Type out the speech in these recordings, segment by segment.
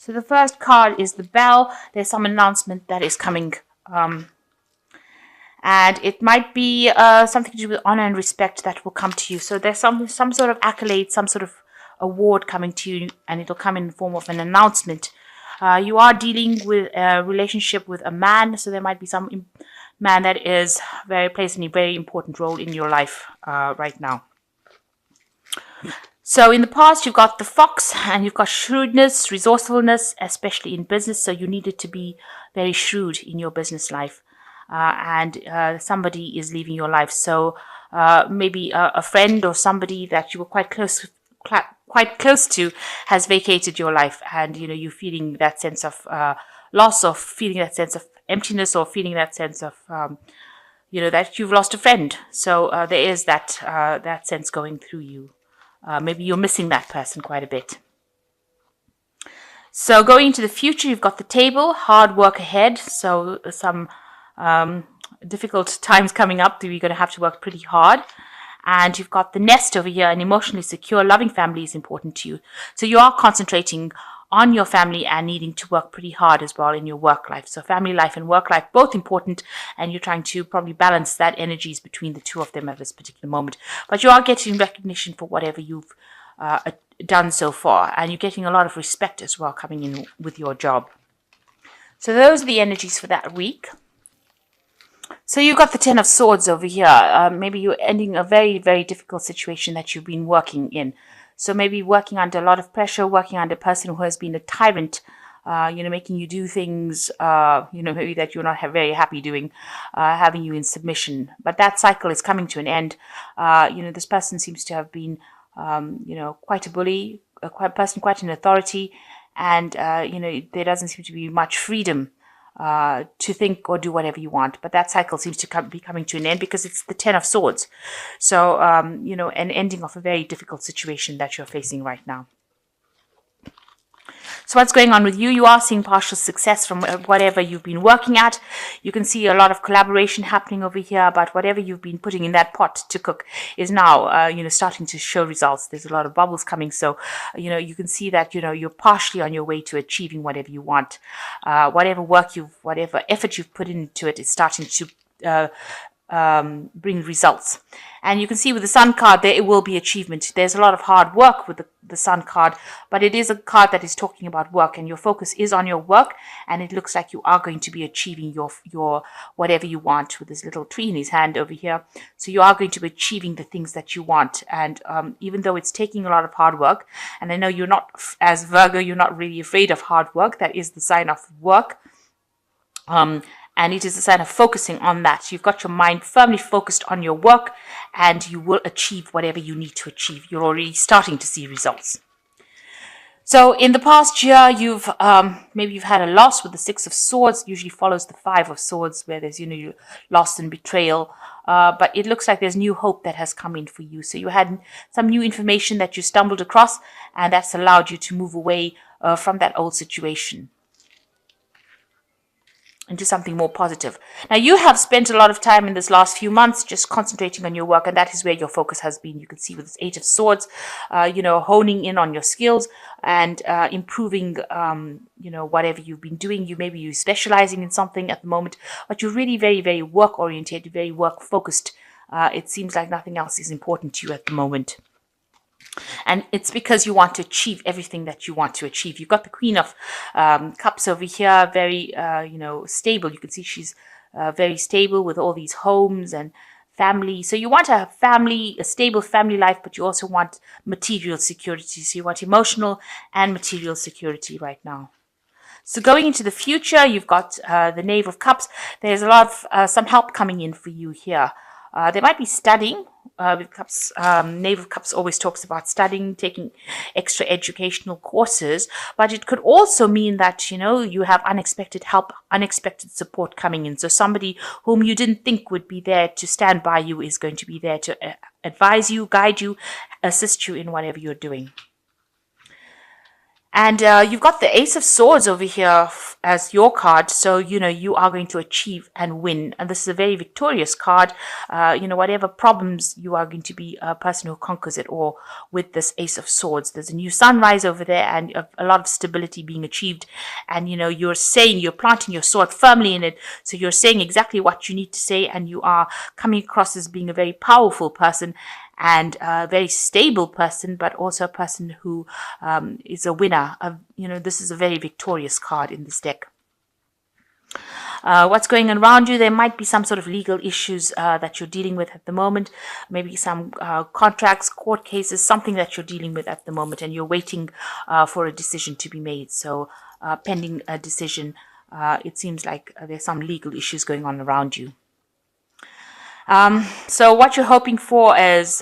So the first card is the Bell. There's some announcement that is coming. And it might be something to do with honor and respect that will come to you. So there's some sort of accolade, some sort of award coming to you, and it'll come in the form of an announcement. You are dealing with a relationship with a man, so there might be some man that plays a very important role in your life right now. So in the past, you've got the Fox, and you've got shrewdness, resourcefulness, especially in business. So you needed to be very shrewd in your business life. And somebody is leaving your life. So maybe a friend or somebody that you were quite close to has vacated your life, and you're feeling that sense of loss, or feeling that sense of emptiness, or feeling that sense of that you've lost a friend. So there is that sense going through you. Maybe you're missing that person quite a bit. So going into the future, you've got the Table, hard work ahead. So some difficult times coming up. You're going to have to work pretty hard. And you've got the Nest over here. An emotionally secure, loving family is important to you. So you are concentrating on your family and needing to work pretty hard as well in your work life. So family life and work life, both important, and you're trying to probably balance that energies between the two of them at this particular moment. But you are getting recognition for whatever you've done so far, and you're getting a lot of respect as well coming in with your job. So those are the energies for that week. So you've got the Ten of Swords over here. Maybe you're ending a very, very difficult situation that you've been working in. So maybe working under a lot of pressure, working under a person who has been a tyrant, making you do things, maybe that you're not very happy doing, having you in submission. But that cycle is coming to an end. This person seems to have been, quite a bully, quite an authority, and, there doesn't seem to be much freedom to think or do whatever you want. But that cycle seems to be coming to an end because it's the Ten of Swords. So, an ending of a very difficult situation that you're facing right now. So what's going on with you? You are seeing partial success from whatever you've been working at. You can see a lot of collaboration happening over here, but whatever you've been putting in that pot to cook is now, starting to show results. There's a lot of bubbles coming. So, you can see that, you're partially on your way to achieving whatever you want. Whatever effort you've put into it is starting to bring results. And you can see with the Sun card there, it will be achievement. There's a lot of hard work with the Sun card, but it is a card that is talking about work, and your focus is on your work, and it looks like you are going to be achieving your whatever you want with this little tree in his hand over here. So you are going to be achieving the things that you want, and even though it's taking a lot of hard work, and I know you're not, as Virgo, you're not really afraid of hard work. That is the sign of work. And it is a sign of focusing on that. You've got your mind firmly focused on your work, and you will achieve whatever you need to achieve. You're already starting to see results. So in the past year, maybe you've had a loss with the Six of Swords. Usually follows the Five of Swords, where there's loss and betrayal. But it looks like there's new hope that has come in for you. So you had some new information that you stumbled across, and that's allowed you to move away from that old situation into something more positive. Now, you have spent a lot of time in this last few months just concentrating on your work, and that is where your focus has been. You can see with this Eight of Swords, honing in on your skills and improving, whatever you've been doing. You're specializing in something at the moment, but you're really very, very work-oriented, very work-focused. It seems like nothing else is important to you at the moment. And it's because you want to achieve everything that you want to achieve. You've got the Queen of Cups over here, very, stable. You can see she's very stable with all these homes and family. So you want a stable family life, but you also want material security. So you want emotional and material security right now. So going into the future, you've got the Knave of Cups. There's a lot of some help coming in for you here. There might be studying. With Cups, Knave of Cups always talks about studying, taking extra educational courses, but it could also mean that, you have unexpected help, unexpected support coming in. So somebody whom you didn't think would be there to stand by you is going to be there to advise you, guide you, assist you in whatever you're doing. And you've got the Ace of Swords over here as your card. So, you are going to achieve and win. And this is a very victorious card. Whatever problems, you are going to be a person who conquers it all with this Ace of Swords. There's a new sunrise over there and a lot of stability being achieved. And, you're planting your sword firmly in it. So you're saying exactly what you need to say. And you are coming across as being a very powerful person and a very stable person, but also a person who is a winner. This is a very victorious card in this deck. What's going on around you? There might be some sort of legal issues that you're dealing with at the moment. Maybe some contracts, court cases, something that you're dealing with at the moment, and you're waiting for a decision to be made. So pending a decision, it seems like there's some legal issues going on around you. So what you're hoping for is,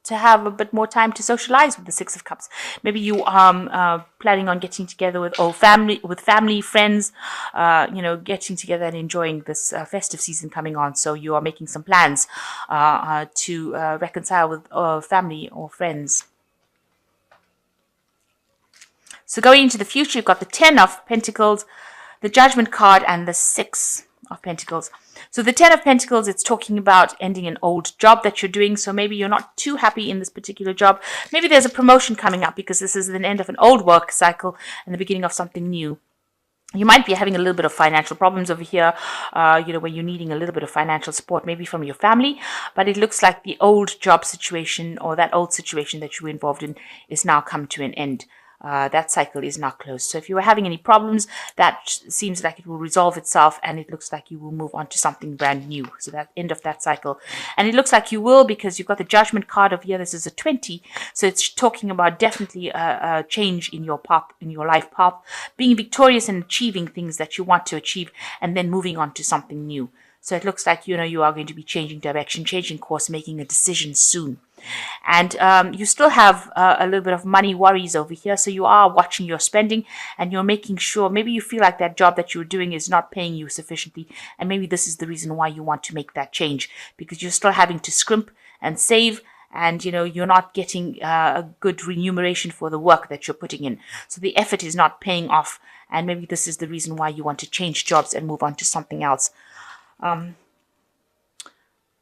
to have a bit more time to socialize with the Six of Cups. Maybe you are planning on getting together with family, friends, getting together and enjoying this festive season coming on. So you are making some plans to reconcile with family or friends. So going into the future, you've got the 10 of Pentacles, the Judgment card, and the 6 of Pentacles. So the 10 of Pentacles, it's talking about ending an old job that you're doing. So maybe you're not too happy in this particular job. Maybe there's a promotion coming up because this is the end of an old work cycle and the beginning of something new. You might be having a little bit of financial problems over here, where you're needing a little bit of financial support, maybe from your family. But it looks like the old job situation or that old situation that you were involved in is now come to an end. That cycle is now closed. So if you were having any problems, that seems like it will resolve itself and it looks like you will move on to something brand new. So that end of that cycle. And it looks like you will because you've got the Judgment card over here. This is a 20. So it's talking about definitely a change in your path, in your life path, being victorious and achieving things that you want to achieve and then moving on to something new. So it looks like, you are going to be changing direction, changing course, making a decision soon. And you still have a little bit of money worries over here. So you are watching your spending and you're making sure, maybe you feel like that job that you're doing is not paying you sufficiently. And maybe this is the reason why you want to make that change, because you're still having to scrimp and save. And, you're not getting a good remuneration for the work that you're putting in. So the effort is not paying off. And maybe this is the reason why you want to change jobs and move on to something else. And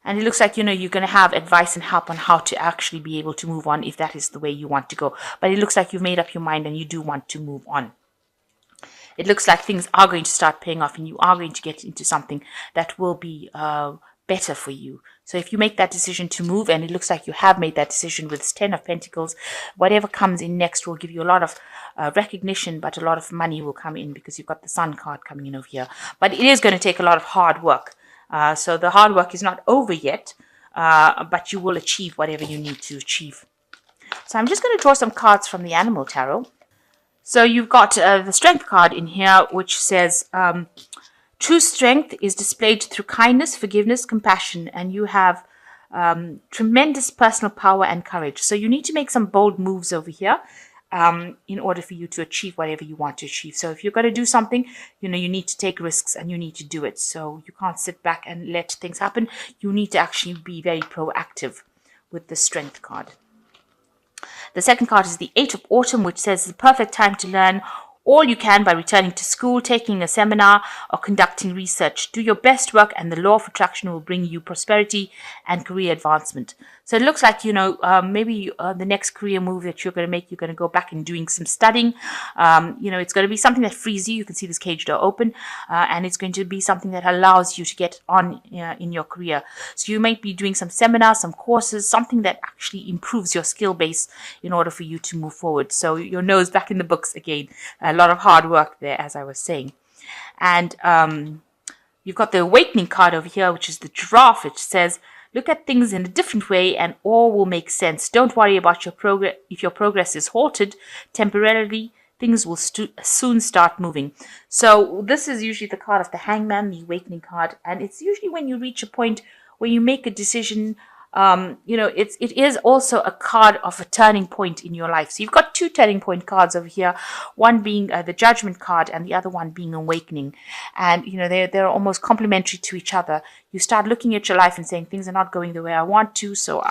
it looks like, you're going to have advice and help on how to actually be able to move on if that is the way you want to go. But it looks like you've made up your mind and you do want to move on. It looks like things are going to start paying off and you are going to get into something that will be better for you. So if you make that decision to move, and it looks like you have made that decision with this 10 of Pentacles, whatever comes in next will give you a lot of recognition, but a lot of money will come in because you've got the Sun card coming in over here. But it is going to take a lot of hard work. So the hard work is not over yet, but you will achieve whatever you need to achieve. So I'm just going to draw some cards from the Animal Tarot. So you've got the Strength card in here, which says, true strength is displayed through kindness, forgiveness, compassion, and you have tremendous personal power and courage. So you need to make some bold moves over here. In order for you to achieve whatever you want to achieve. So if you're going to do something, you need to take risks and you need to do it. So you can't sit back and let things happen. You need to actually be very proactive with the Strength card. The second card is the 8 of Autumn, which says the perfect time to learn all you can by returning to school, taking a seminar, or conducting research. Do your best work and the law of attraction will bring you prosperity and career advancement. So it looks like, maybe the next career move that you're going to make, you're going to go back and doing some studying. It's going to be something that frees you. You can see this cage door open. And it's going to be something that allows you to get on in your career. So you might be doing some seminars, some courses, something that actually improves your skill base in order for you to move forward. So your nose back in the books again. A lot of hard work there, as I was saying. And you've got the Awakening card over here, which is the Giraffe, which says, look at things in a different way and all will make sense. Don't worry about your progress. If your progress is halted temporarily, things will soon start moving. So this is usually the card of the Hangman, the Awakening card. And it's usually when you reach a point where you make a decision. It is also a card of a turning point in your life. So you've got two turning point cards over here, one being the Judgment card and the other one being Awakening. And, they're almost complementary to each other. You start looking at your life and saying things are not going the way I want to. So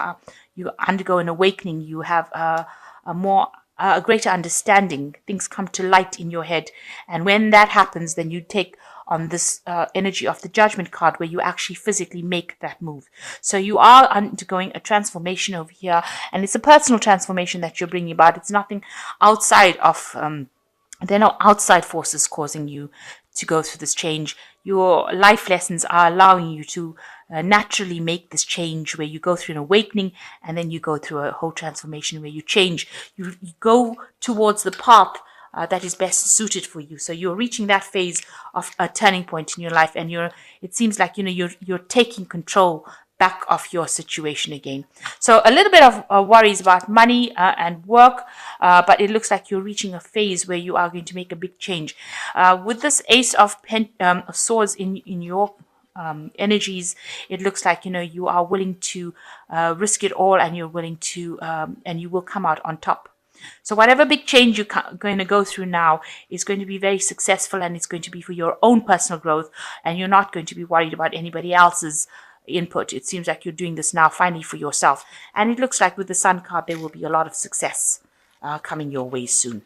you undergo an awakening. You have a more a greater understanding. Things come to light in your head. And when that happens, then you take on this energy of the Judgment card, where you actually physically make that move. So you are undergoing a transformation over here, and it's a personal transformation that you're bringing about. It's nothing outside of, there are no outside forces causing you to go through this change. Your life lessons are allowing you to naturally make this change, where you go through an awakening and then you go through a whole transformation where you change. You go towards the path that is best suited for you. So you're reaching that phase of a turning point in your life, and it seems like you're taking control back of your situation again. So a little bit of worries about money and work, but it looks like you're reaching a phase where you are going to make a big change. With this Ace of Swords in your energies, it looks like you are willing to risk it all, and you're willing to and you will come out on top. So whatever big change you're going to go through now is going to be very successful, and it's going to be for your own personal growth, and you're not going to be worried about anybody else's input. It seems like you're doing this now finally for yourself, and it looks like with the Sun card there will be a lot of success coming your way soon.